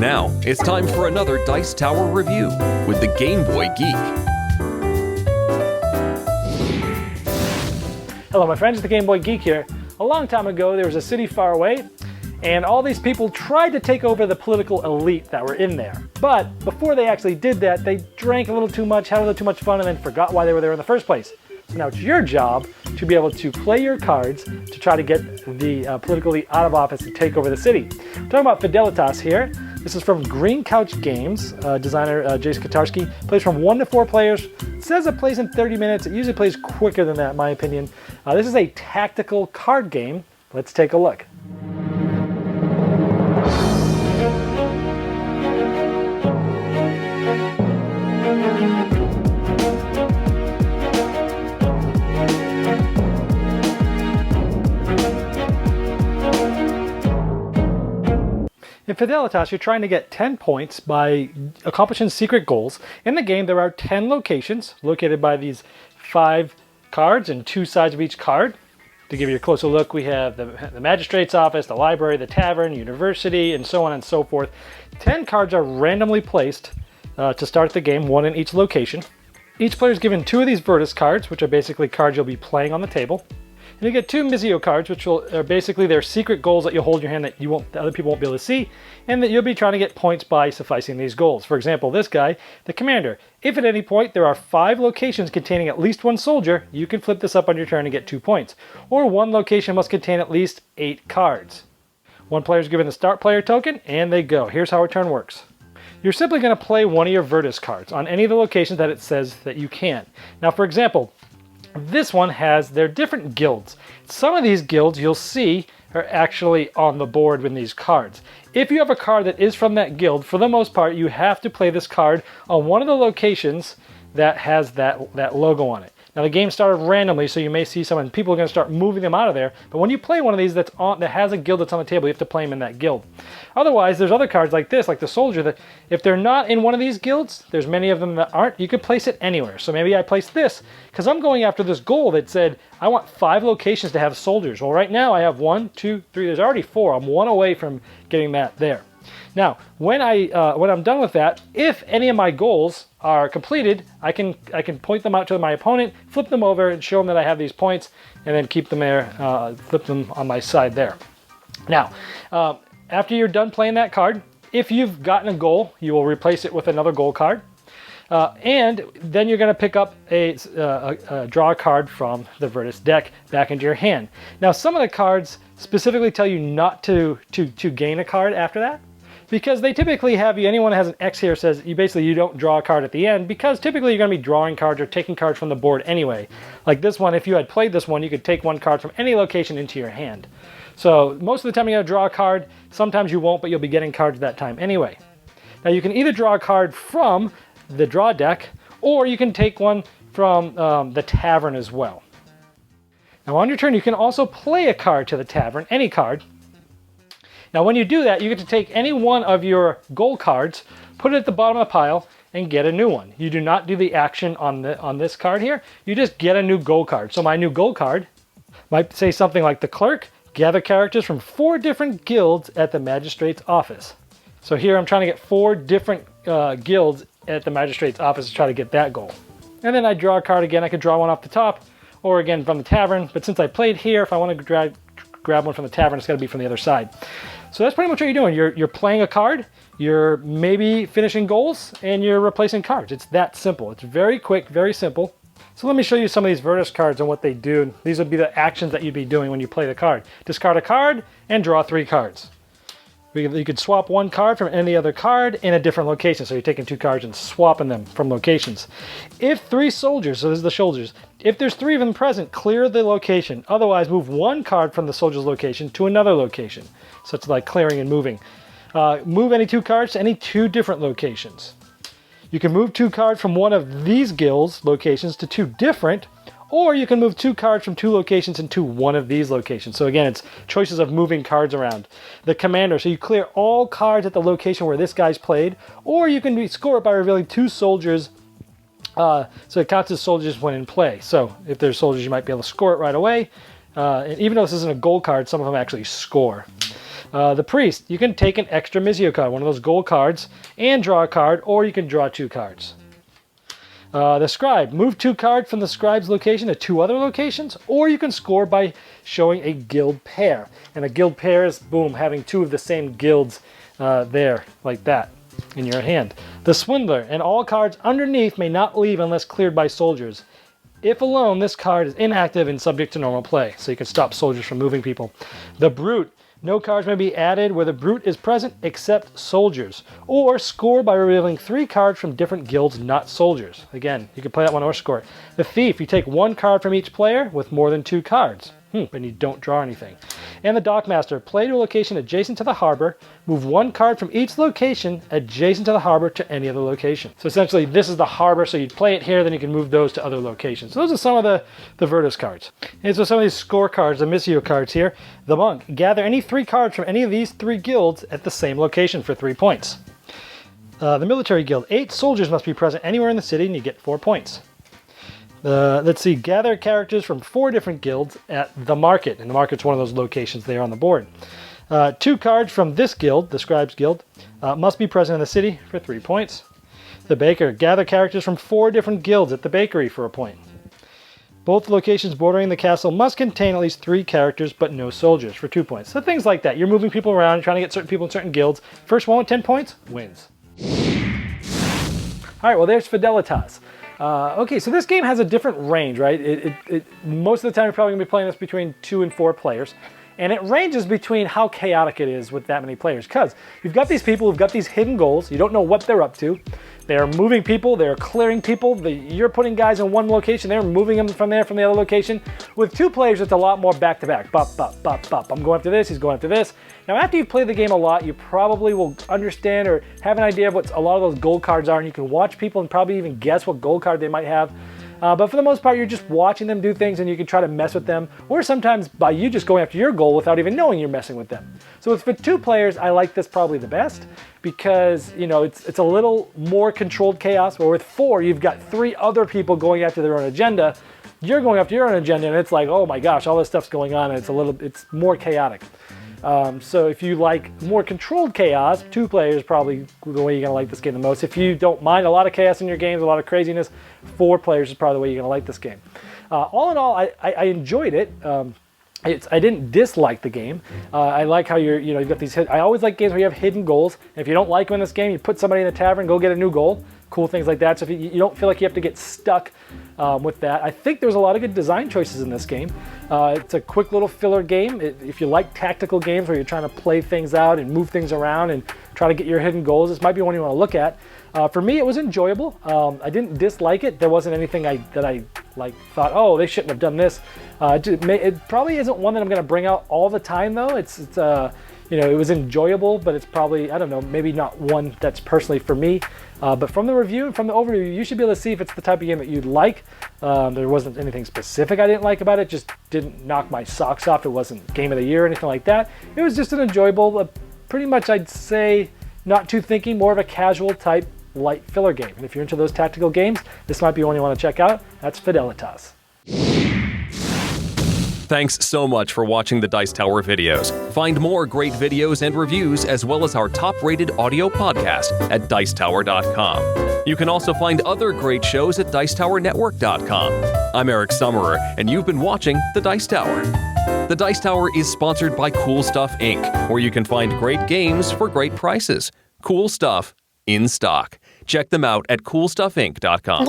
Now, it's time for another Dice Tower review with the Game Boy Geek. Hello my friends, the Game Boy Geek here. A long time ago there was a city far away, and all these people tried to take over the political elite that were in there. But before they actually did that, they drank a little too much, had a little too much fun, and then forgot why they were there in the first place. So now it's your job to be able to play your cards to try to get the political elite out of office and take over the city. I'm talking about Fidelitas here. This is from Green Couch Games, designer Jason Katarski. Plays from 1 to 4 players. It says it plays in 30 minutes. It usually plays quicker than that, in my opinion. This is a tactical card game. Let's take a look. In Fidelitas, you're trying to get 10 points by accomplishing secret goals. In the game, there are 10 locations located by these 5 cards and 2 sides of each card. To give you a closer look, we have the magistrate's office, the library, the tavern, university, and so on and so forth. 10 cards are randomly placed to start the game, 1 in each location. Each player is given 2 of these Virtus cards, which are basically cards you'll be playing on the table. And you get 2 Mizio cards, which are basically their secret goals that you'll hold in your hand that the other people won't be able to see, and that you'll be trying to get points by sufficing these goals. For example, this guy, the commander. If at any point there are 5 locations containing at least 1 soldier, you can flip this up on your turn and get 2 points. Or 1 location must contain at least 8 cards. 1 player is given the start player token, and they go. Here's how a turn works. You're simply going to play one of your Virtus cards on any of the locations that it says that you can. Now, for example, this one has their different guilds. Some of these guilds you'll see are actually on the board with these cards. If you have a card that is from that guild, for the most part, you have to play this card on one of the locations that has that logo on it. Now the game started randomly, so you may see people are going to start moving them out of there. But when you play one of these that has a guild that's on the table, you have to play them in that guild. Otherwise, there's other cards like this, like the soldier, that if they're not in one of these guilds, there's many of them that aren't, you could place it anywhere. So maybe I place this, because I'm going after this goal that said, I want 5 locations to have soldiers. Well, right now I have 1, 2, 3, there's already 4. I'm 1 away from getting that there. Now, when I'm done with that, if any of my goals are completed, I can point them out to my opponent, flip them over, and show them that I have these points, and then keep them there, flip them on my side there. Now, after you're done playing that card, if you've gotten a goal, you will replace it with another goal card, and then you're going to pick up draw a card from the Virtus deck back into your hand. Now, some of the cards specifically tell you not to gain a card after that, because they typically have you, anyone that has an X here says you don't draw a card at the end, because typically you're going to be drawing cards or taking cards from the board anyway. Like this one, if you had played this one, you could take 1 card from any location into your hand. So most of the time you're going to draw a card, sometimes you won't, but you'll be getting cards that time anyway. Now you can either draw a card from the draw deck, or you can take one from the tavern as well. Now on your turn, you can also play a card to the tavern, any card. Now when you do that, you get to take any one of your goal cards, put it at the bottom of the pile, and get a new one. You do not do the action on this card here. You just get a new goal card. So my new goal card might say something like the clerk, gather characters from 4 different guilds at the magistrate's office. So here I'm trying to get 4 different guilds at the magistrate's office to try to get that goal. And then I draw a card again. I could draw one off the top, or again from the tavern. But since I played here, if I want to grab one from the tavern, it's got to be from the other side. So that's pretty much what you're doing. You're playing a card, you're maybe finishing goals, and you're replacing cards. It's that simple. It's very quick, very simple. So let me show you some of these Virtus cards and what they do. These would be the actions that you'd be doing when you play the card. Discard a card and draw 3 cards. You could swap 1 card from any other card in a different location. So you're taking 2 cards and swapping them from locations. If 3 soldiers, so this is the soldiers, if there's 3 of them present, clear the location. Otherwise, move 1 card from the soldier's location to another location. So it's like clearing and moving. Move any 2 cards to any 2 different locations. You can move 2 cards from one of these guilds locations to 2 different, or you can move 2 cards from 2 locations into one of these locations. So again, it's choices of moving cards around. The commander, so you clear all cards at the location where this guy's played, or you can score it by revealing 2 soldiers. So it counts as soldiers when in play. So if there's soldiers, you might be able to score it right away. And even though this isn't a gold card, some of them actually score. The Priest, you can take an extra Mizio card, one of those gold cards, and draw a card, or you can draw 2 cards. The Scribe, move 2 cards from the Scribe's location to 2 other locations, or you can score by showing a guild pair. And a guild pair is, boom, having 2 of the same guilds there, like that, in your hand. The Swindler, and all cards underneath may not leave unless cleared by soldiers. If alone, this card is inactive and subject to normal play, so you can stop soldiers from moving people. The Brute, no cards may be added where the Brute is present except soldiers, or score by revealing 3 cards from different guilds, not soldiers. Again, you can play that one or score it. The Thief, you take 1 card from each player with more than 2 cards. And you don't draw anything. And the Dockmaster, play to a location adjacent to the harbor, move 1 card from each location adjacent to the harbor to any other location. So essentially, this is the harbor, so you'd play it here, then you can move those to other locations. So those are some of the Virtus cards. And so some of these score cards, the Missio cards here. The Monk, gather any 3 cards from any of these 3 guilds at the same location for 3 points. The Military Guild, 8 soldiers must be present anywhere in the city, and you get 4 points. Let's see, gather characters from 4 different guilds at the market. And the market's one of those locations there on the board. 2 cards from this guild, the Scribes Guild, must be present in the city for 3 points. The Baker, gather characters from 4 different guilds at the bakery for a point. Both locations bordering the castle must contain at least 3 characters, but no soldiers for 2 points. So things like that. You're moving people around, you're trying to get certain people in certain guilds. First one with 10 points wins. All right, well, there's Fidelitas. Okay, so this game has a different range, right? Most of the time you're probably going to be playing this between 2 and 4 players. And it ranges between how chaotic it is with that many players. Because you've got these people who've got these hidden goals. You don't know what they're up to. They're moving people. They're clearing people. You're putting guys in one location. They're moving them from there, from the other location. With 2 players, it's a lot more back-to-back. Bop, bop, bop, bop. I'm going after this. He's going after this. Now, after you've played the game a lot, you probably will understand or have an idea of what a lot of those gold cards are. And you can watch people and probably even guess what gold card they might have. But for the most part, you're just watching them do things and you can try to mess with them. Or sometimes by you just going after your goal without even knowing you're messing with them. So for 2 players, I like this probably the best because, you know, it's a little more controlled chaos. Where with 4, you've got 3 other people going after their own agenda. You're going after your own agenda and it's like, oh my gosh, all this stuff's going on and it's more chaotic. So if you like more controlled chaos, 2 players probably the way you're going to like this game the most. If you don't mind a lot of chaos in your games, a lot of craziness, 4 players is probably the way you're going to like this game. All in all, I enjoyed it. I didn't dislike the game. I like how you've got these. I always like games where you have hidden goals. And if you don't like them in this game, you put somebody in the tavern, go get a new goal. Cool things like that. So if you don't feel like you have to get stuck with that. I think there's a lot of good design choices in this game. It's a quick little filler game. If you like tactical games where you're trying to play things out and move things around and try to get your hidden goals, this might be one you want to look at. For me, it was enjoyable. I didn't dislike it. There wasn't anything that I thought, oh, they shouldn't have done this. It probably isn't one that I'm going to bring out all the time, though. It was enjoyable, but it's probably, I don't know, maybe not one that's personally for me. But from the review and from the overview, you should be able to see if it's the type of game that you'd like. There wasn't anything specific I didn't like about it. Just didn't knock my socks off. It wasn't game of the year or anything like that. It was just an enjoyable, pretty much I'd say, not too thinking, more of a casual type light filler game. And if you're into those tactical games, this might be one you want to check out. That's Fidelitas. Thanks so much for watching the Dice Tower videos. Find more great videos and reviews as well as our top-rated audio podcast at Dicetower.com. You can also find other great shows at DicetowerNetwork.com. I'm Eric Summerer, and you've been watching The Dice Tower. The Dice Tower is sponsored by Cool Stuff Inc., where you can find great games for great prices. Cool stuff in stock. Check them out at CoolStuffInc.com.